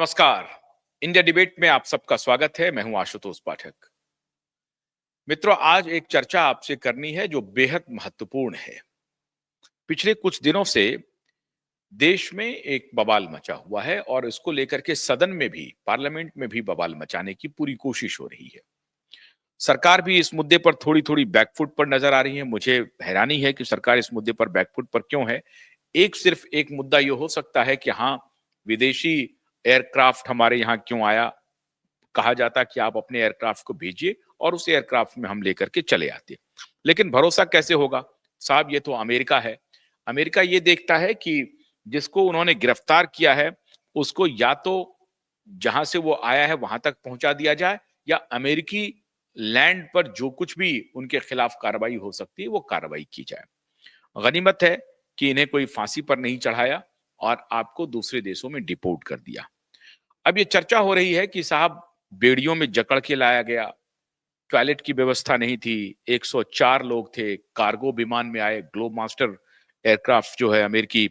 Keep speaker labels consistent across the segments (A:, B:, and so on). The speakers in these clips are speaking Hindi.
A: नमस्कार। इंडिया डिबेट में आप सबका स्वागत है। मैं हूं आशुतोष पाठक। मित्रों, आज एक चर्चा आपसे करनी है जो बेहद महत्वपूर्ण है। पिछले कुछ दिनों से देश में एक बवाल मचा हुआ है और इसको लेकर के सदन में भी, पार्लियामेंट में भी बवाल मचाने की पूरी कोशिश हो रही है। सरकार भी इस मुद्दे पर थोड़ी-थोड़ी बैकफुट पर नजर आ रही है। मुझे हैरानी है कि सरकार इस मुद्दे पर बैकफुट पर क्यों है। सिर्फ एक मुद्दा ये हो सकता है कि हाँ, विदेशी एयरक्राफ्ट हमारे यहाँ क्यों आया? कहा जाता कि आप अपने एयरक्राफ्ट को भेजिए और उस एयरक्राफ्ट में हम लेकर के चले आते। लेकिन भरोसा कैसे होगा? साहब, ये तो अमेरिका है। अमेरिका ये देखता है कि जिसको उन्होंने गिरफ्तार किया है, उसको या तो जहां से वो आया है वहां तक पहुंचा दिया जाए या अमेरिकी लैंड पर जो कुछ भी उनके खिलाफ कार्रवाई हो सकती है वो कार्रवाई की जाए। गनीमत है कि इन्हें कोई फांसी पर नहीं चढ़ाया और आपको दूसरे देशों में डिपोर्ट कर दिया। अब ये चर्चा हो रही है कि साहब, बेड़ियों में जकड़ के लाया गया, टॉयलेट की व्यवस्था नहीं थी, 104 लोग थे, कार्गो विमान में आए, ग्लोब मास्टर एयरक्राफ्ट जो है अमेरिकी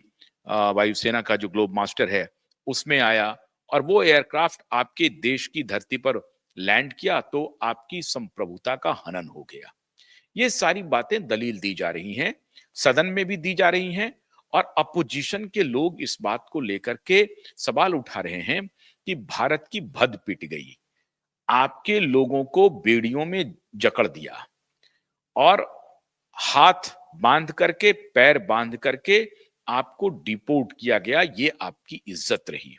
A: वायुसेना का जो ग्लोब मास्टर है, उसमें आया और वो एयरक्राफ्ट आपके देश की धरती पर लैंड किया तो आपकी संप्रभुता का हनन हो गया। ये सारी बातें दलील दी जा रही हैं, सदन में भी दी जा रही हैं और अपोजिशन के लोग इस बात को लेकर के सवाल उठा रहे हैं कि भारत की भद पिट गई। आपके लोगों को बेड़ियों में जकड़ दिया और हाथ बांध करके, पैर बांध करके आपको डिपोर्ट किया गया। ये आपकी इज्जत रही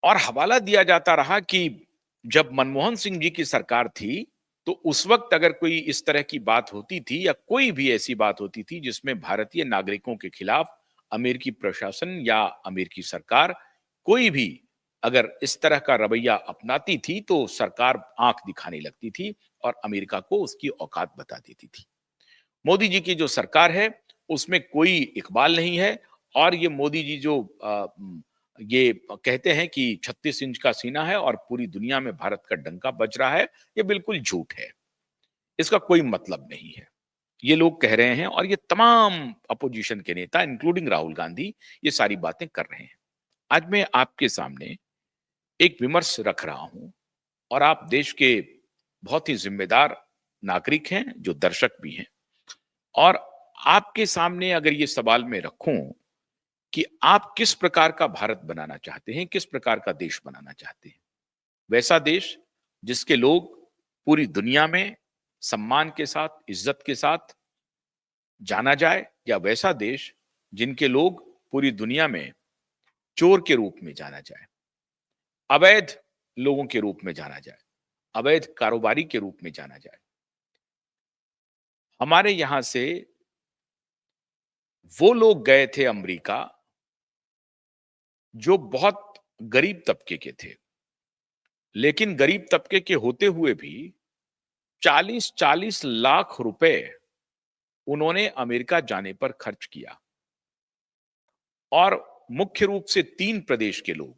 A: और हवाला दिया जाता रहा कि जब मनमोहन सिंह जी की सरकार थी तो उस वक्त अगर कोई इस तरह की बात होती थी या कोई भी ऐसी बात होती थी जिसमें भारतीय नागरिकों के खिलाफ अमेरिकी प्रशासन या अमेरिकी सरकार कोई भी अगर इस तरह का रवैया अपनाती थी तो सरकार आंख दिखाने लगती थी और अमेरिका को उसकी औकात बता देती थी। मोदी जी की जो सरकार है उसमें कोई इकबाल नहीं है और ये मोदी जी जो ये कहते हैं कि 36 इंच का सीना है और पूरी दुनिया में भारत का डंका बज रहा है, ये बिल्कुल झूठ है। इसका कोई मतलब नहीं है। ये लोग कह रहे हैं और ये तमाम अपोजिशन के नेता इंक्लूडिंग राहुल गांधी ये सारी बातें कर रहे हैं। आज मैं आपके सामने एक विमर्श रख रहा हूं और आप देश के बहुत ही जिम्मेदार नागरिक हैं जो दर्शक भी हैं और आपके सामने अगर ये सवाल मैं रखूं कि आप किस प्रकार का भारत बनाना चाहते हैं, किस प्रकार का देश बनाना चाहते हैं? वैसा देश जिसके लोग पूरी दुनिया में सम्मान के साथ, इज्जत के साथ जाना जाए या वैसा देश जिनके लोग पूरी दुनिया में चोर के रूप में जाना जाए, अवैध लोगों के रूप में जाना जाए, अवैध कारोबारी के रूप में जाना जाए? हमारे यहां से वो लोग गए थे अमेरिका जो बहुत गरीब तबके के थे, लेकिन गरीब तबके के होते हुए भी 40-40 लाख रुपए उन्होंने अमेरिका जाने पर खर्च किया और मुख्य रूप से 3 प्रदेश के लोग,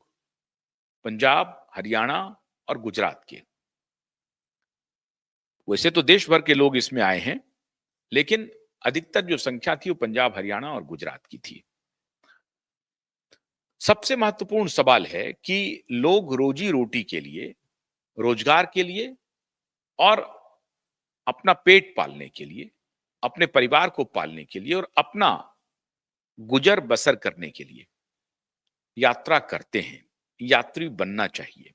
A: पंजाब, हरियाणा और गुजरात के। वैसे तो देश भर के लोग इसमें आए हैं, लेकिन अधिकतर जो संख्या थी वो पंजाब, हरियाणा और गुजरात की थी। सबसे महत्वपूर्ण सवाल है कि लोग रोजी रोटी के लिए, रोजगार के लिए और अपना पेट पालने के लिए, अपने परिवार को पालने के लिए और अपना गुजर बसर करने के लिए यात्रा करते हैं। यात्री बनना चाहिए,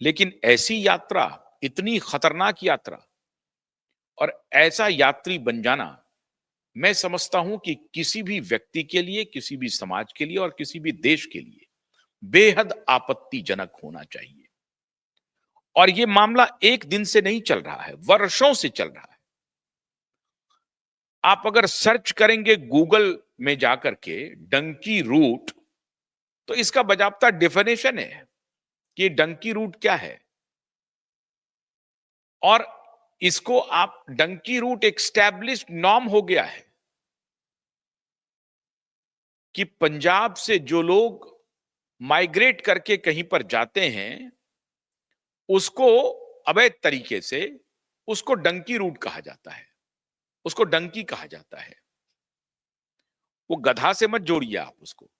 A: लेकिन ऐसी यात्रा, इतनी खतरनाक यात्रा और ऐसा यात्री बन जाना, मैं समझता हूं कि किसी भी व्यक्ति के लिए, किसी भी समाज के लिए और किसी भी देश के लिए बेहद आपत्तिजनक होना चाहिए। और यह मामला एक दिन से नहीं चल रहा है, वर्षों से चल रहा है। आप अगर सर्च करेंगे गूगल में जाकर के डंकी रूट, तो इसका बाजाबता डेफिनेशन है कि डंकी रूट क्या है और इसको आप डंकी रूट एक स्टैब्लिश्ड नॉर्म हो गया है कि पंजाब से जो लोग माइग्रेट करके कहीं पर जाते हैं उसको अवैध तरीके से उसको डंकी रूट कहा जाता है, उसको डंकी कहा जाता है। वो गधा से मत जोड़िए आप उसको।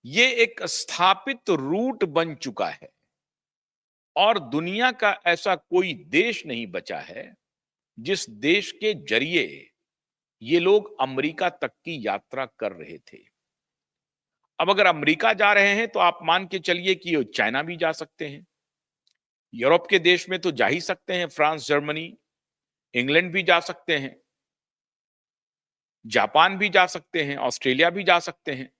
A: ये एक स्थापित रूट बन चुका है और दुनिया का ऐसा कोई देश नहीं बचा है जिस देश के जरिए ये लोग अमेरिका तक की यात्रा कर रहे थे। अब अगर अमेरिका जा रहे हैं तो आप मान के चलिए कि चाइना भी जा सकते हैं, यूरोप के देश में तो जा ही सकते हैं, फ्रांस, जर्मनी, इंग्लैंड भी जा सकते हैं, जापान भी जा सकते हैं, ऑस्ट्रेलिया भी जा सकते हैं।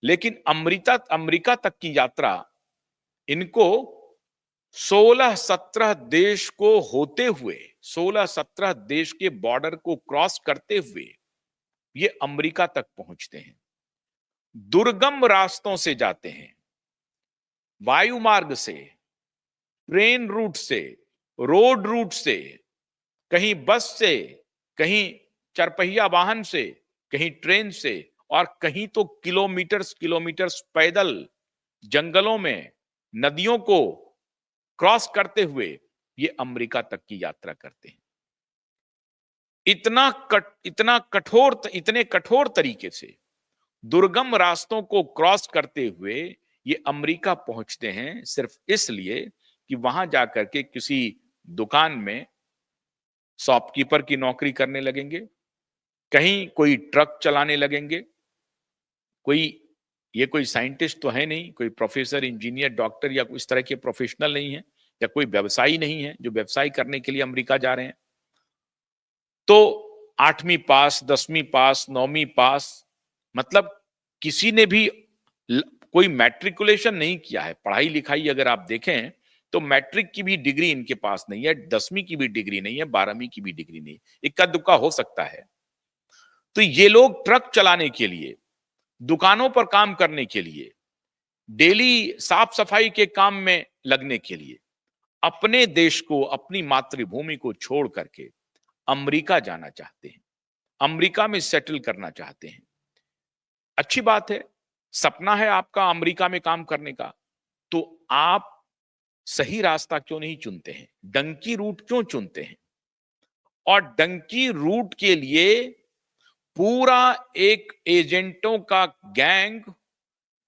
A: लेकिन अमरीका अमेरिका तक की यात्रा इनको 16-17 देश को होते हुए, 16-17 देश के बॉर्डर को क्रॉस करते हुए ये अमेरिका तक पहुंचते हैं। दुर्गम रास्तों से जाते हैं, वायु मार्ग से, ट्रेन रूट से, रोड रूट से, कहीं बस से, कहीं चरपहिया वाहन से, कहीं ट्रेन से, और कहीं तो किलोमीटर्स किलोमीटर्स पैदल जंगलों में, नदियों को क्रॉस करते हुए ये अमेरिका तक की यात्रा करते हैं। इतने कठोर तरीके से दुर्गम रास्तों को क्रॉस करते हुए ये अमेरिका पहुंचते हैं सिर्फ इसलिए कि वहां जाकर के किसी दुकान में शॉपकीपर की नौकरी करने लगेंगे, कहीं कोई ट्रक चलाने लगेंगे, कोई साइंटिस्ट तो है नहीं, कोई प्रोफेसर, इंजीनियर, डॉक्टर या इस तरह के प्रोफेशनल नहीं है, या कोई व्यवसायी नहीं है जो व्यवसाय करने के लिए अमेरिका जा रहे हैं। तो 8वीं पास, 10वीं पास, 9वीं पास, मतलब किसी ने भी कोई मैट्रिकुलेशन नहीं किया है। पढ़ाई लिखाई अगर आप देखें तो मैट्रिक की भी डिग्री इनके पास नहीं है, 10वीं की भी डिग्री नहीं है, 12वीं की भी डिग्री नहीं, इक्का दुक्का हो सकता है। तो ये लोग ट्रक चलाने के लिए, दुकानों पर काम करने के लिए, डेली साफ सफाई के काम में लगने के लिए अपने देश को, अपनी मातृभूमि को छोड़ करके अमेरिका जाना चाहते हैं, अमेरिका में सेटल करना चाहते हैं। अच्छी बात है, सपना है आपका अमेरिका में काम करने का, तो आप सही रास्ता क्यों नहीं चुनते हैं, डंकी रूट क्यों चुनते हैं? और डंकी रूट के लिए पूरा एक एजेंटों का गैंग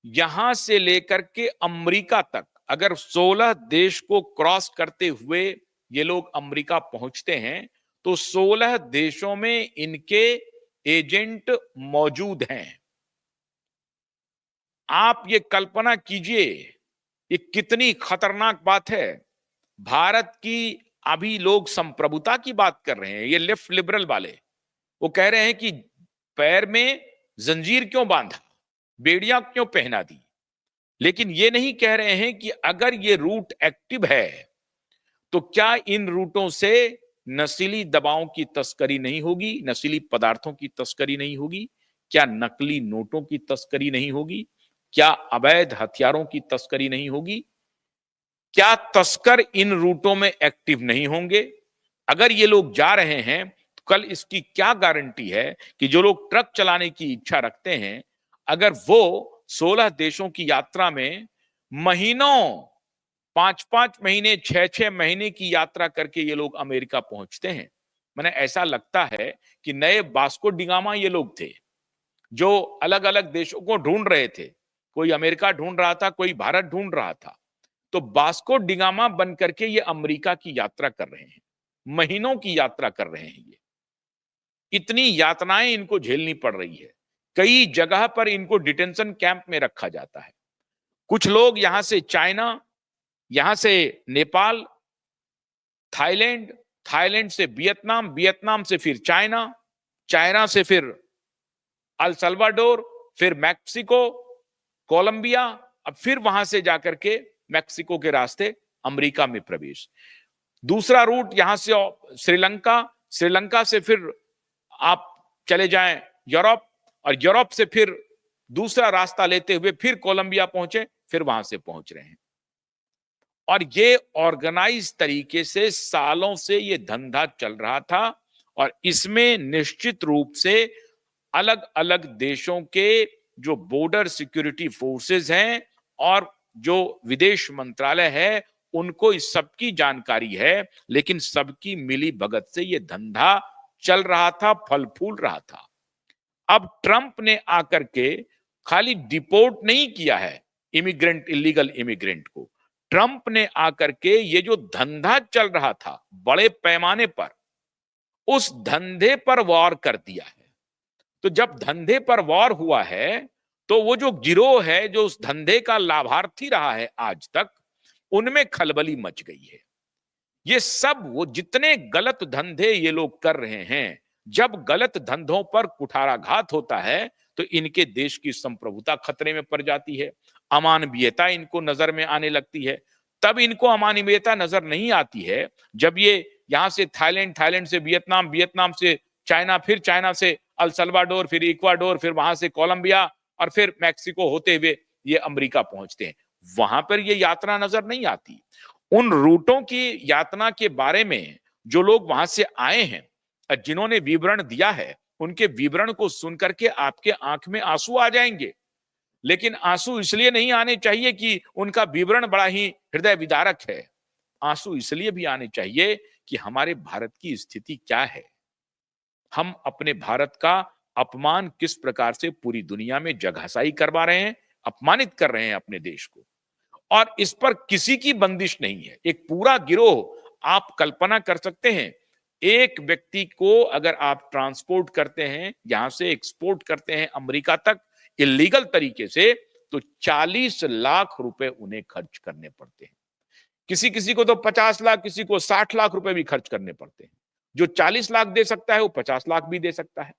A: यहां से लेकर के अमेरिका तक, अगर 16 देश को क्रॉस करते हुए ये लोग अमेरिका पहुंचते हैं तो 16 देशों में इनके एजेंट मौजूद हैं। आप ये कल्पना कीजिए ये कितनी खतरनाक बात है। भारत की अभी लोग संप्रभुता की बात कर रहे हैं, ये लेफ्ट लिबरल वाले, वो कह रहे हैं कि पैर में जंजीर क्यों बांधा, बेड़ियां क्यों पहना दी, लेकिन ये नहीं कह रहे हैं कि अगर ये रूट एक्टिव है तो क्या इन रूटों से नशीली दवाओं की तस्करी नहीं होगी, नशीली पदार्थों की तस्करी नहीं होगी, क्या नकली नोटों की तस्करी नहीं होगी, क्या अवैध हथियारों की तस्करी नहीं होगी, क्या तस्कर इन रूटों में एक्टिव नहीं होंगे? अगर ये लोग जा रहे हैं तो कल इसकी क्या गारंटी है कि जो लोग ट्रक चलाने की इच्छा रखते हैं, अगर वो 16 देशों की यात्रा में महीनों, 5-5 महीने, 6-6 महीने की यात्रा करके ये लोग अमेरिका पहुंचते हैं। मैंने ऐसा लगता है कि नए वास्को डिगामा ये लोग थे जो अलग अलग देशों को ढूंढ रहे थे, कोई अमेरिका ढूंढ रहा था, कोई भारत ढूंढ रहा था, तो वास्को डिगामा बन करके ये अमेरिका की यात्रा कर रहे हैं, महीनों की यात्रा कर रहे हैं। ये इतनी यातनाएं इनको झेलनी पड़ रही है, कई जगह पर इनको डिटेंशन कैंप में रखा जाता है। कुछ लोग यहां से चाइना, यहां से नेपाल, थाईलैंड, थाईलैंड से वियतनाम, वियतनाम से फिर चाइना, चाइना से फिर अल सल्वाडोर, फिर मैक्सिको, कोलंबिया, अब फिर वहां से जाकर के मैक्सिको के रास्ते अमेरिका में प्रवेश। दूसरा रूट यहां से श्रीलंका, श्रीलंका से फिर आप चले जाएं यूरोप, और यूरोप से फिर दूसरा रास्ता लेते हुए फिर कोलंबिया पहुंचे, फिर वहां से पहुंच रहे हैं। और ये ऑर्गेनाइज तरीके से सालों से ये धंधा चल रहा था और इसमें निश्चित रूप से अलग अलग देशों के जो बॉर्डर सिक्योरिटी फोर्सेस हैं और जो विदेश मंत्रालय है उनको इस सबकी जानकारी है, लेकिन सबकी मिली भगत से ये धंधा चल रहा था, फल फूल रहा था। अब ट्रंप ने आकर के खाली डिपोर्ट नहीं किया है इमिग्रेंट, इलीगल इमिग्रेंट को। ट्रंप ने आकर के ये जो धंधा चल रहा था बड़े पैमाने पर, उस धंधे पर वॉर कर दिया है। तो जब धंधे पर वॉर हुआ है, तो वो जो गिरोह है जो उस धंधे का लाभार्थी रहा है आज तक, उनमें खलबली मच गई है। ये सब वो जितने गलत धंधे ये लोग कर रहे हैं, जब गलत धंधों पर कुठाराघात होता है तो इनके देश की संप्रभुता खतरे में पड़ जाती है, अमानवीयता इनको नजर में आने लगती है। तब इनको अमानवीयता नजर नहीं आती है जब ये यहां से थाईलैंड, थाईलैंड से वियतनाम, वियतनाम से चाइना, फिर चाइना से अल सल्वाडोर, फिर इक्वाडोर, फिर वहां से कोलंबिया और फिर मैक्सिको होते हुए ये अमेरिका पहुंचते हैं। वहां पर ये यात्रा नजर नहीं आती। उन रूटों की यातना के बारे में जो लोग वहां से आए हैं, जिन्होंने विवरण दिया है, उनके विवरण को सुनकर के आपके आंख में आंसू आ जाएंगे। लेकिन आंसू इसलिए नहीं आने चाहिए कि उनका विवरण बड़ा ही हृदय विदारक है। आंसू इसलिए भी आने चाहिए कि हमारे भारत की स्थिति क्या है, हम अपने भारत का अपमान किस प्रकार से पूरी दुनिया में जगहसाई करवा रहे हैं, अपमानित कर रहे हैं अपने देश को। और इस पर किसी की बंदिश नहीं है, एक पूरा गिरोह। आप कल्पना कर सकते हैं, एक व्यक्ति को अगर आप ट्रांसपोर्ट करते हैं, यहां से एक्सपोर्ट करते हैं अमेरिका तक इलीगल तरीके से, तो 40 लाख रुपए उन्हें खर्च करने पड़ते हैं। किसी किसी को तो 50 लाख, किसी को 60 लाख रुपए भी खर्च करने पड़ते हैं। जो 40 लाख दे सकता है वो 50 लाख भी दे सकता है।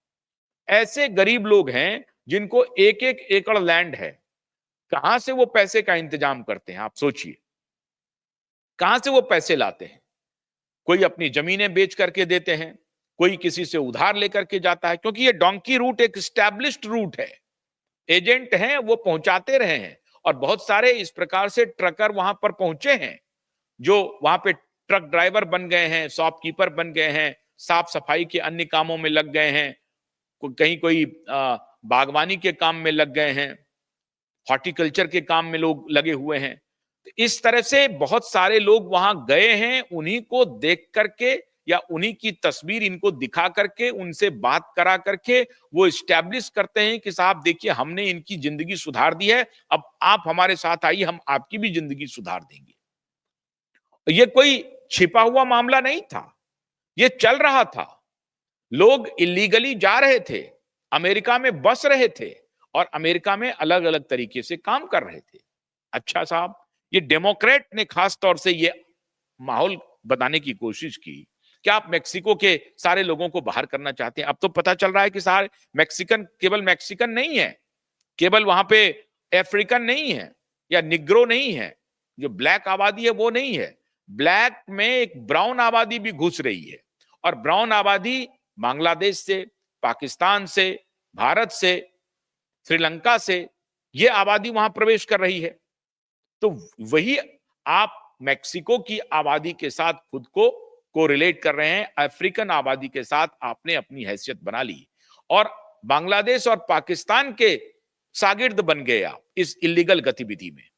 A: ऐसे गरीब लोग हैं जिनको एक एक एकड़ लैंड है। कहां से वो पैसे का इंतजाम करते हैं, आप सोचिए, कहां से वो पैसे लाते हैं। कोई अपनी जमीनें बेच करके देते हैं, कोई किसी से उधार लेकर के जाता है, क्योंकि ये डोंकी रूट एक स्टैब्लिश्ड रूट है। एजेंट हैं, वो पहुंचाते रहे हैं। और बहुत सारे इस प्रकार से ट्रकर वहां पर पहुंचे हैं, जो वहां पे ट्रक ड्राइवर बन गए हैं, शॉपकीपर बन गए हैं, साफ सफाई के अन्य कामों में लग गए हैं, कहीं कोई बागवानी के काम में लग गए हैं, हॉर्टिकल्चर के काम में लोग लगे हुए हैं। तो इस तरह से बहुत सारे लोग वहां गए हैं, उन्हीं को देख करके या उन्हीं की तस्वीर इनको दिखा करके, उनसे बात करा करके वो स्टैब्लिश करते हैं कि साहब देखिए, हमने इनकी जिंदगी सुधार दी है, अब आप हमारे साथ आइए, हम आपकी भी जिंदगी सुधार देंगे। ये कोई छिपा हुआ मामला नहीं था, ये चल रहा था। लोग इलीगली जा रहे थे, अमेरिका में बस रहे थे और अमेरिका में अलग अलग तरीके से काम कर रहे थे। अच्छा साहब, ये डेमोक्रेट ने खास तौर से ये माहौल बताने की कोशिश की कि आप मेक्सिको के सारे लोगों को बाहर करना चाहते हैं। अब तो पता चल रहा है कि सारे मैक्सिकन केवल मैक्सिकन नहीं है, केवल वहां पे अफ्रीकन नहीं है या निग्रो नहीं है, जो ब्लैक आबादी है वो नहीं है। ब्लैक में एक ब्राउन आबादी भी घुस रही है, और ब्राउन आबादी बांग्लादेश से, पाकिस्तान से, भारत से, श्रीलंका से, ये आबादी वहां प्रवेश कर रही है। तो वही आप मेक्सिको की आबादी के साथ खुद को कोरिलेट कर रहे हैं, अफ्रीकन आबादी के साथ आपने अपनी हैसियत बना ली और बांग्लादेश और पाकिस्तान के शागिर्द बन गए आप इस इलीगल गतिविधि में।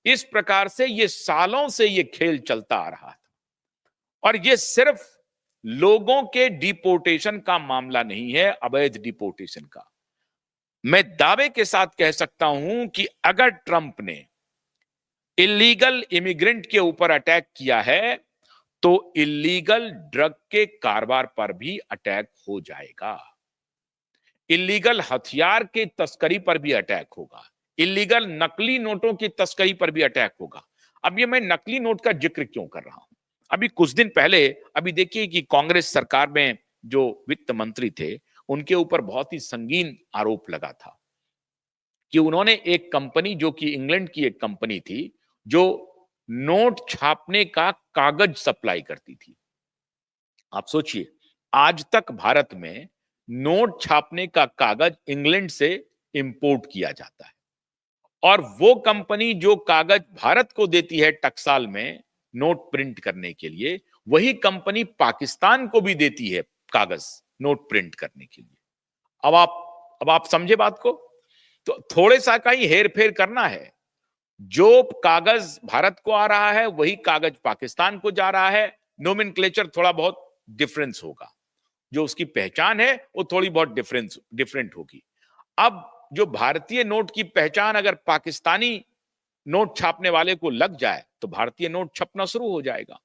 A: इस प्रकार से ये सालों से ये खेल चलता आ रहा था। और ये सिर्फ लोगों के डिपोर्टेशन का मामला नहीं है, अवैध डिपोर्टेशन का। मैं दावे के साथ कह सकता हूं कि अगर ट्रंप ने इलीगल इमिग्रेंट के ऊपर अटैक किया है, तो इलीगल ड्रग के कारोबार पर भी अटैक हो जाएगा, इलीगल हथियार की तस्करी पर भी अटैक होगा, इलीगल नकली नोटों की तस्करी पर भी अटैक होगा। अब ये मैं नकली नोट का जिक्र क्यों कर रहा हूं? अभी कुछ दिन पहले, अभी देखिए कि कांग्रेस सरकार में जो वित्त मंत्री थे, उनके ऊपर बहुत ही संगीन आरोप लगा था कि उन्होंने एक कंपनी, जो कि इंग्लैंड की एक कंपनी थी, जो नोट छापने का कागज सप्लाई करती थी। आप सोचिए, आज तक भारत में नोट छापने का कागज इंग्लैंड से इंपोर्ट किया जाता है, और वो कंपनी जो कागज भारत को देती है टकसाल में नोट प्रिंट करने के लिए, वही कंपनी पाकिस्तान को भी देती है कागज नोट प्रिंट करने के लिए। अब आप समझे बात को। तो थोड़े सा का ही हेर फेर करना है, जो कागज भारत को आ रहा है वही कागज पाकिस्तान को जा रहा है। नोमेनक्लेचर थोड़ा बहुत डिफरेंस होगा, जो उसकी पहचान है वो थोड़ी बहुत डिफरेंट होगी। अब जो भारतीय नोट की पहचान अगर पाकिस्तानी नोट छापने वाले को लग जाए तो भारतीय नोट छपना शुरू हो जाएगा,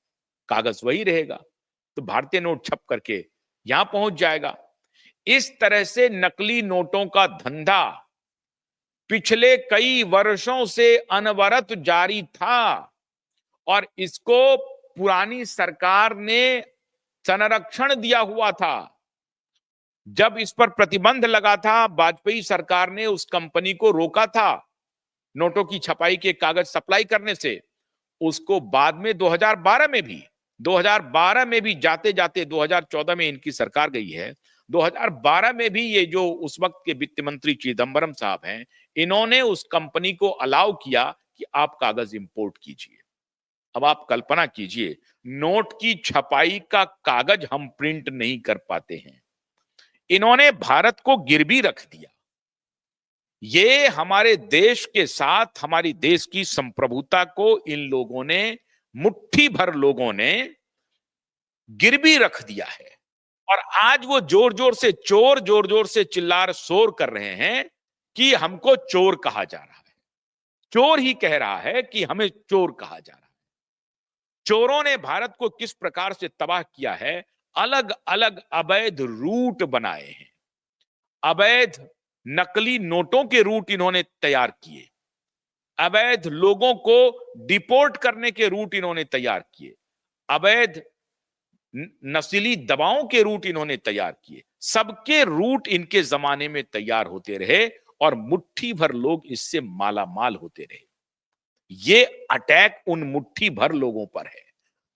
A: कागज वही रहेगा, तो भारतीय नोट छप करके यहां पहुंच जाएगा। इस तरह से नकली नोटों का धंधा पिछले कई वर्षों से अनवरत जारी था और इसको पुरानी सरकार ने संरक्षण दिया हुआ था। जब इस पर प्रतिबंध लगा था, वाजपेयी सरकार ने उस कंपनी को रोका था नोटों की छपाई के कागज सप्लाई करने से। उसको बाद में 2012 में भी जाते जाते 2014 में इनकी सरकार गई है। 2012 में भी ये जो उस वक्त के वित्त मंत्री चिदंबरम साहब हैं, इन्होंने उस कंपनी को अलाउ किया कि आप कागज इंपोर्ट कीजिए। अब आप कल्पना कीजिए, नोट की छपाई का कागज हम प्रिंट नहीं कर पाते हैं, इन्होंने भारत को गिरवी रख दिया। ये हमारे देश के साथ हमारी देश की संप्रभुता को इन लोगों ने, मुट्ठी भर लोगों ने गिरवी रख दिया है। और आज वो जोर जोर से चिल्ला शोर कर रहे हैं कि हमको चोर कहा जा रहा है। चोर ही कह रहा है कि हमें चोर कहा जा रहा है। चोरों ने भारत को किस प्रकार से तबाह किया है, अलग अलग अवैध रूट बनाए हैं, अवैध नकली नोटों के रूट इन्होंने तैयार किए, अवैध लोगों को डिपोर्ट करने के रूट इन्होंने तैयार किए, अवैध नशीली दवाओं के रूट इन्होंने तैयार किए। सबके रूट इनके जमाने में तैयार होते रहे और मुट्ठी भर लोग इससे माला माल होते रहे। ये अटैक उन मुट्ठी भर लोगों पर है।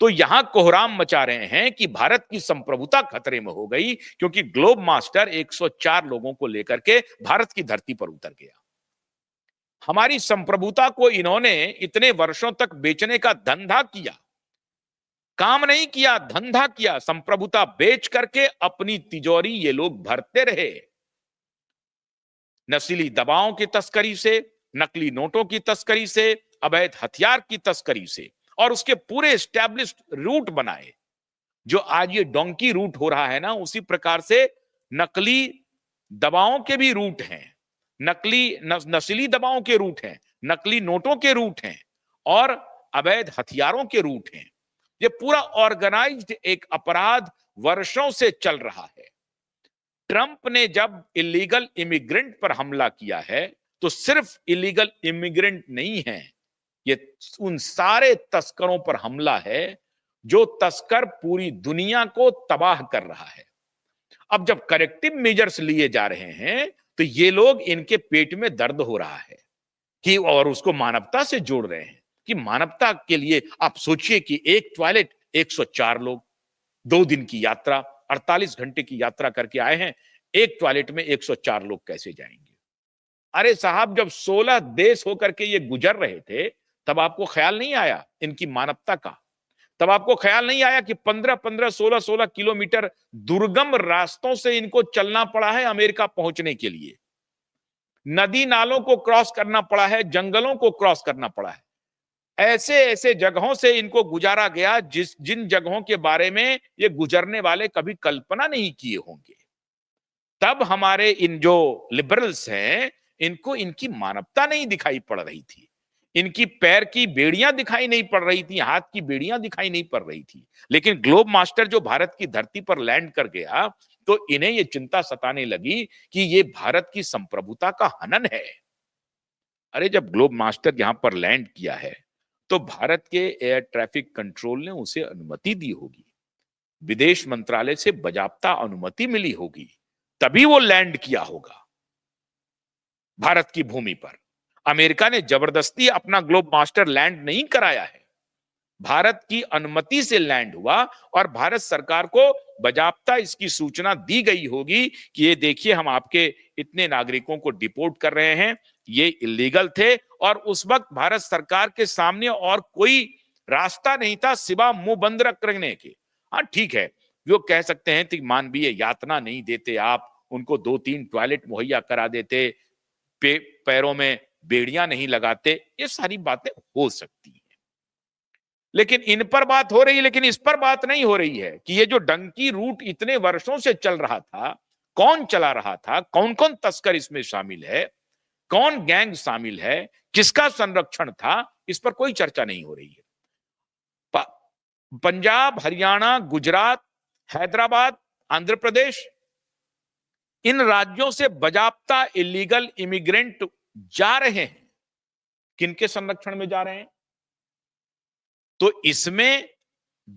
A: तो यहां कोहराम मचा रहे हैं कि भारत की संप्रभुता खतरे में हो गई, क्योंकि ग्लोब मास्टर 104 लोगों को लेकर के भारत की धरती पर उतर गया। हमारी संप्रभुता को इन्होंने इतने वर्षों तक बेचने का धंधा किया, काम नहीं किया, धंधा किया। संप्रभुता बेच करके अपनी तिजोरी ये लोग भरते रहे, नशीली दवाओं की तस्करी से, नकली नोटों की तस्करी से, अवैध हथियार की तस्करी से, और उसके पूरे एस्टैब्लिश्ड रूट बनाए। जो आज ये डोंकी रूट हो रहा है ना, उसी प्रकार से नकली दवाओं के भी रूट हैं, नशीली दवाओं के रूट हैं, नकली नोटों के रूट हैं और अवैध हथियारों के रूट हैं। ये पूरा ऑर्गेनाइज्ड एक अपराध वर्षों से चल रहा है। ट्रंप ने जब इलीगल इमिग्रेंट पर हमला किया है, तो सिर्फ इलीगल इमिग्रेंट नहीं है, ये उन सारे तस्करों पर हमला है जो तस्कर पूरी दुनिया को तबाह कर रहा है। अब जब करेक्टिव मेजर्स लिए जा रहे हैं, तो ये लोग, इनके पेट में दर्द हो रहा है कि, और उसको मानवता से जोड़ रहे हैं कि मानवता के लिए आप सोचिए कि एक टॉयलेट 104 लोग, 2 दिन की यात्रा, 48 घंटे की यात्रा करके आए हैं, एक टॉयलेट में 104 लोग कैसे जाएंगे? अरे साहब, जब 16 देश होकर के ये गुजर रहे थे, तब आपको ख्याल नहीं आया इनकी मानवता का? तब आपको ख्याल नहीं आया कि 15-15, 16-16 किलोमीटर दुर्गम रास्तों से इनको चलना पड़ा है अमेरिका पहुंचने के लिए? नदी नालों को क्रॉस करना पड़ा है, जंगलों को क्रॉस करना पड़ा है, ऐसे ऐसे जगहों से इनको गुजारा गया जिन जगहों के बारे में ये गुजरने वाले कभी कल्पना नहीं किए होंगे। तब हमारे इन जो लिबरल्स हैं, इनको इनकी मानवता नहीं दिखाई पड़ रही थी, इनकी पैर की बेड़ियां दिखाई नहीं पड़ रही थी, हाथ की बेड़ियां दिखाई नहीं पड़ रही थी। लेकिन ग्लोब मास्टर जो भारत की धरती पर लैंड कर गया, तो इन्हें ये चिंता सताने लगी कि ये भारत की संप्रभुता का हनन है। अरे जब ग्लोब मास्टर यहां पर लैंड किया है, तो भारत के एयर ट्रैफिक कंट्रोल ने उसे अनुमति दी होगी, विदेश मंत्रालय से बाजाबता अनुमति मिली होगी, तभी वो लैंड किया होगा भारत की भूमि पर। अमेरिका ने जबरदस्ती अपना ग्लोब मास्टर लैंड नहीं कराया है, भारत की अनुमति से लैंड हुआ और भारत सरकार को बाजाबता इसकी सूचना दी गई होगी कि ये देखिए, हम आपके इतने नागरिकों को डिपोर्ट कर रहे हैं, ये इलीगल थे। और उस वक्त भारत सरकार के सामने और कोई रास्ता नहीं था सिवा मुंह बंद रखने के। हाँ ठीक है, वो कह सकते हैं कि मानवीय यातना नहीं देते आप, उनको 2-3 टॉयलेट मुहैया करा देते, पैरों में बेड़ियां नहीं लगाते, ये सारी बातें हो सकती हैं। लेकिन इन पर बात हो रही है, लेकिन इस पर बात नहीं हो रही है कि ये जो डंकी रूट इतने वर्षों से चल रहा था, कौन चला रहा था, कौन कौन तस्कर इसमें शामिल है, कौन गैंग शामिल है, किसका संरक्षण था, इस पर कोई चर्चा नहीं हो रही है। पंजाब, हरियाणा, गुजरात, हैदराबाद, आंध्र प्रदेश, इन राज्यों से बाजाप्ता इलीगल इमिग्रेंट जा रहे हैं। किनके संरक्षण में जा रहे हैं? तो इसमें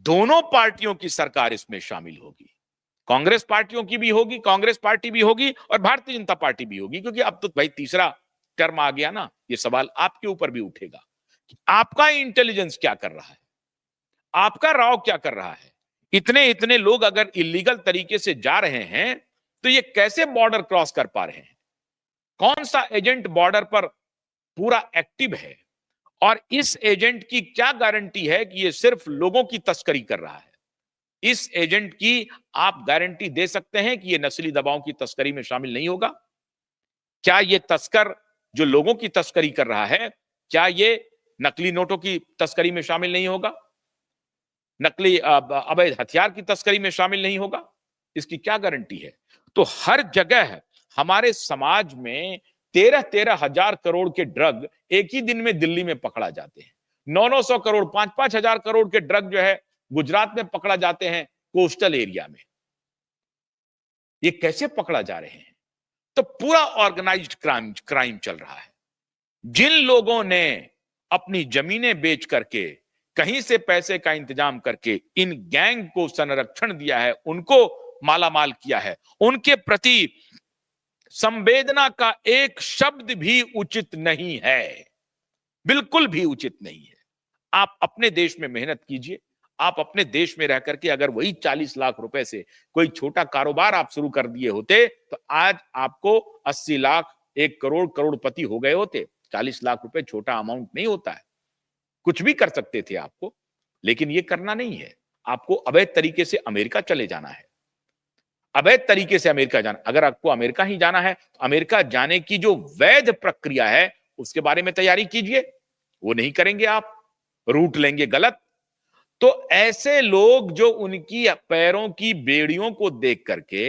A: दोनों पार्टियों की सरकार इसमें शामिल होगी। कांग्रेस पार्टियों की भी होगी, कांग्रेस पार्टी भी होगी और भारतीय जनता पार्टी भी होगी, क्योंकि अब तो भाई तीसरा टर्म आ गया ना। ये सवाल आपके ऊपर भी उठेगा कि आपका इंटेलिजेंस क्या कर रहा है, आपका राव क्या कर रहा है। इतने इतने लोग अगर इलीगल तरीके से जा रहे हैं तो ये कैसे बॉर्डर क्रॉस कर पा रहे हैं? कौन सा एजेंट बॉर्डर पर पूरा एक्टिव है? और इस एजेंट की क्या गारंटी है कि ये सिर्फ लोगों की तस्करी कर रहा है? इस एजेंट की आप गारंटी दे सकते हैं कि ये नस्ली दबाव की तस्करी में शामिल नहीं होगा? क्या ये तस्कर जो लोगों की तस्करी कर रहा है, क्या ये नकली नोटों की तस्करी में शामिल नहीं होगा? नकली अवैध हथियार की तस्करी में शामिल नहीं होगा? इसकी क्या गारंटी है? तो हर जगह हमारे समाज में 13-13 हजार करोड़ के ड्रग एक ही दिन में दिल्ली में पकड़ा जाते हैं। 900 करोड़, 5-5 हजार करोड़ के ड्रग जो है गुजरात में पकड़ा जाते हैं कोस्टल एरिया में। ये कैसे पकड़ा जा रहे हैं? तो पूरा ऑर्गेनाइज्ड क्राइम चल रहा है। जिन लोगों ने अपनी जमीनें बेच करके, कहीं से पैसे का इंतजाम करके इन गैंग को संरक्षण दिया है, उनको मालामाल किया है, उनके प्रति संवेदना का एक शब्द भी उचित नहीं है, बिल्कुल भी उचित नहीं है। आप अपने देश में मेहनत कीजिए। आप अपने देश में रह करके अगर वही 40 लाख रुपए से कोई छोटा कारोबार आप शुरू कर दिए होते तो आज आपको 80 लाख, 1 करोड़, करोड़पति हो गए होते। 40 लाख रुपए छोटा अमाउंट नहीं होता है। कुछ भी कर सकते थे आपको, लेकिन ये करना नहीं है। आपको अवैध तरीके से अमेरिका चले जाना है। अवैध तरीके से अमेरिका जाना, अगर आपको अमेरिका ही जाना है तो अमेरिका जाने की जो वैध प्रक्रिया है उसके बारे में तैयारी कीजिए। वो नहीं करेंगे आप, रूट लेंगे गलत। तो ऐसे लोग जो उनकी पैरों की बेड़ियों को देख करके,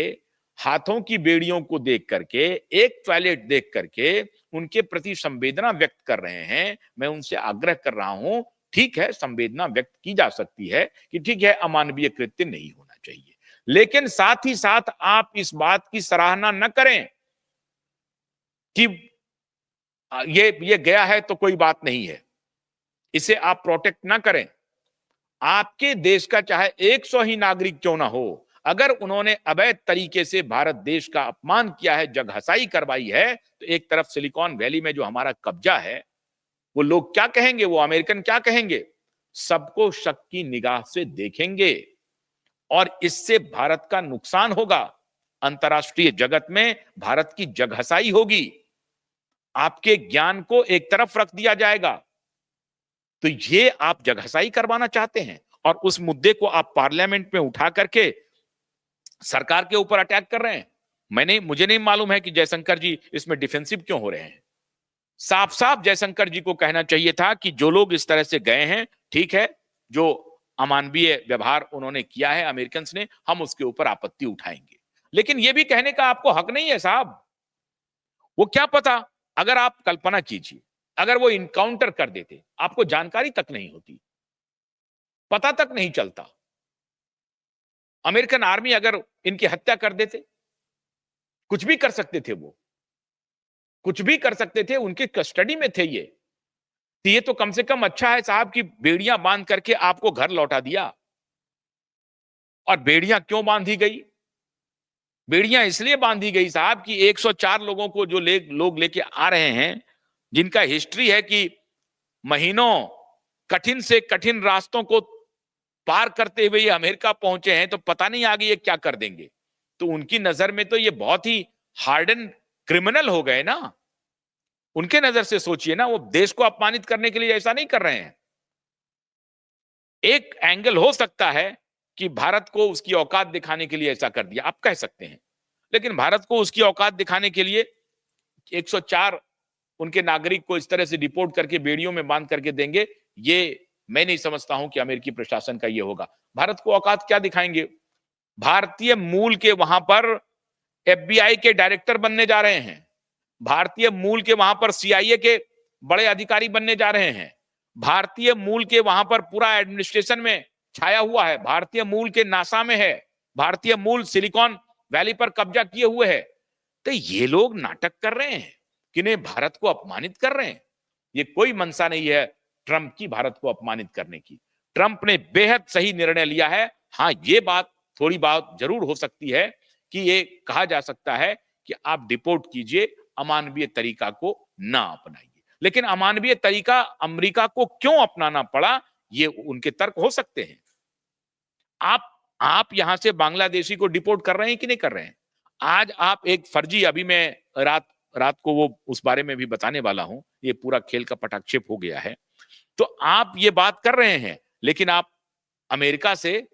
A: हाथों की बेड़ियों को देख करके, एक टॉयलेट देख करके उनके प्रति संवेदना व्यक्त कर रहे हैं, मैं उनसे आग्रह कर रहा हूं, ठीक है संवेदना व्यक्त की जा सकती है कि ठीक है अमानवीय कृत्य नहीं होना चाहिए, लेकिन साथ ही साथ आप इस बात की सराहना न करें कि ये गया है तो कोई बात नहीं है, इसे आप प्रोटेक्ट ना करें। आपके देश का चाहे 100 ही नागरिक क्यों ना हो, अगर उन्होंने अवैध तरीके से भारत देश का अपमान किया है, जगहसाई करवाई है, तो एक तरफ सिलिकॉन वैली में जो हमारा कब्जा है, वो लोग क्या कहेंगे, वो अमेरिकन क्या कहेंगे? सबको शक की निगाह से देखेंगे और इससे भारत का नुकसान होगा। अंतर्राष्ट्रीय जगत में भारत की जगहसाई होगी। आपके ज्ञान को एक तरफ रख दिया जाएगा। तो ये आप जगहसाई करवाना चाहते हैं और उस मुद्दे को आप पार्लियामेंट में उठा करके सरकार के ऊपर अटैक कर रहे हैं। मुझे नहीं मालूम है कि जयशंकर जी इसमें डिफेंसिव क्यों हो रहे हैं। साफ साफ जयशंकर जी को कहना चाहिए था कि जो लोग इस तरह से गए हैं, ठीक है, जो अमानवीय व्यवहार उन्होंने किया है अमेरिकन ने, हम उसके ऊपर आपत्ति उठाएंगे। लेकिन यह भी कहने का आपको हक नहीं है साहब। वो क्या पता, अगर आप कल्पना कीजिए, अगर वो इनकाउंटर कर देते, आपको जानकारी तक नहीं होती, पता तक नहीं चलता। अमेरिकन आर्मी अगर इनकी हत्या कर देते, कुछ भी कर सकते थे, वो कुछ भी कर सकते थे, उनके कस्टडी में थे ये। तो ये तो कम से कम अच्छा है साहब कि बेड़ियां बांध करके आपको घर लौटा दिया। और बेड़ियां क्यों बांधी गई? बेड़ियां इसलिए बांधी गई साहब कि 104 लोगों को जो लोग लेके आ रहे हैं, जिनका हिस्ट्री है कि महीनों कठिन से कठिन रास्तों को पार करते हुए ये अमेरिका पहुंचे हैं, तो पता नहीं आगे ये क्या कर देंगे। तो उनकी नजर में तो ये बहुत ही हार्डन क्रिमिनल हो गए ना। उनके नजर से सोचिए ना, वो देश को अपमानित करने के लिए ऐसा नहीं कर रहे हैं। एक एंगल हो सकता है कि भारत को उसकी औकात दिखाने के लिए ऐसा कर दिया, आप कह सकते हैं, लेकिन भारत को उसकी औकात दिखाने के लिए 104 उनके नागरिक को इस तरह से डिपोर्ट करके बेड़ियों में बांध करके देंगे, ये मैं नहीं समझता हूं कि अमेरिकी प्रशासन का ये होगा। भारत को औकात क्या दिखाएंगे? भारतीय मूल के वहां पर FBI के डायरेक्टर बनने जा रहे हैं, भारतीय मूल के वहां पर सीआईए के बड़े अधिकारी बनने जा रहे हैं, भारतीय मूल के वहां पर पूरा एडमिनिस्ट्रेशन में छाया हुआ है, भारतीय मूल के नासा में है, भारतीय मूल सिलिकॉन वैली पर कब्जा किए हुए है। तो ये लोग नाटक कर रहे हैं, किन्हें भारत को अपमानित कर रहे हैं। ये कोई मंशा नहीं है ट्रंप की भारत को अपमानित करने की। ट्रंप ने बेहद सही निर्णय लिया है। हाँ, ये बात थोड़ी बात जरूर हो सकती है कि ये कहा जा सकता है कि आप डिपोर्ट कीजिए, अमानवीय तरीका को ना अपनाइए। लेकिन अमानवीय तरीका अमेरिका को क्यों अपनाना पड़ा, ये उनके तर्क हो सकते हैं। आप यहां से बांग्लादेशी को डिपोर्ट कर रहे हैं कि नहीं कर रहे हैं? आज आप एक फर्जी, अभी मैं रात को वो उस बारे में भी बताने वाला हूं, ये पूरा खेल का पटाक्षेप हो गया है। तो आप ये बात कर रहे हैं, लेकिन आप अमेरिका से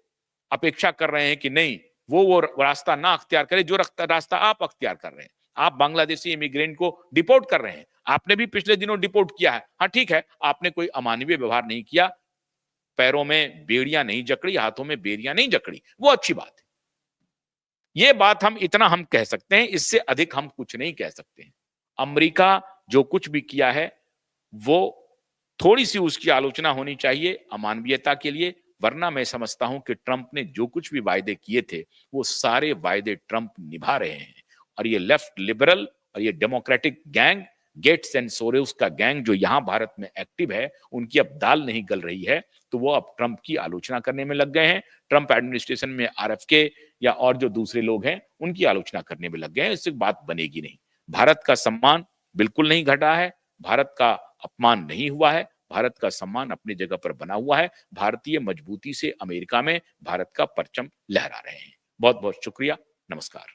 A: अपेक्षा कर रहे हैं कि नहीं, वो रास्ता ना अख्तियार करे जो रास्ता आप अख्तियार कर रहे हैं। आप बांग्लादेशी इमिग्रेंट को डिपोर्ट कर रहे हैं, आपने भी पिछले दिनों डिपोर्ट किया है। हाँ ठीक है, आपने कोई अमानवीय व्यवहार नहीं किया, पैरों में बेड़ियां नहीं जकड़ी, हाथों में बेड़ियां नहीं जकड़ी, वो अच्छी बात है। ये बात इतना हम कह सकते हैं, इससे अधिक हम कुछ नहीं कह सकते हैं। अमेरिका जो कुछ भी किया है वो थोड़ी सी उसकी आलोचना होनी चाहिए अमानवीयता के लिए, वरना मैं समझता हूं कि ट्रंप ने जो कुछ भी वायदे किए थे वो सारे वायदे ट्रंप निभा रहे हैं। और ये लेफ्ट लिबरल और ये democratic gang, Gates and Soros का गैंग जो यहां भारत में एक्टिव है, उनकी अब दाल नहीं गल रही है, तो वो अब ट्रंप की आलोचना करने में लग गए हैं। ट्रंप एडमिनिस्ट्रेशन में आरएफके या और जो दूसरे लोग हैं उनकी आलोचना करने में लग गए हैं। इससे बात बनेगी नहीं। भारत का सम्मान बिल्कुल नहीं घटा है, भारत का अपमान नहीं हुआ है, भारत का सम्मान अपनी जगह पर बना हुआ है। भारतीय मजबूती से अमेरिका में भारत का परचम लहरा रहे हैं। बहुत बहुत शुक्रिया, नमस्कार।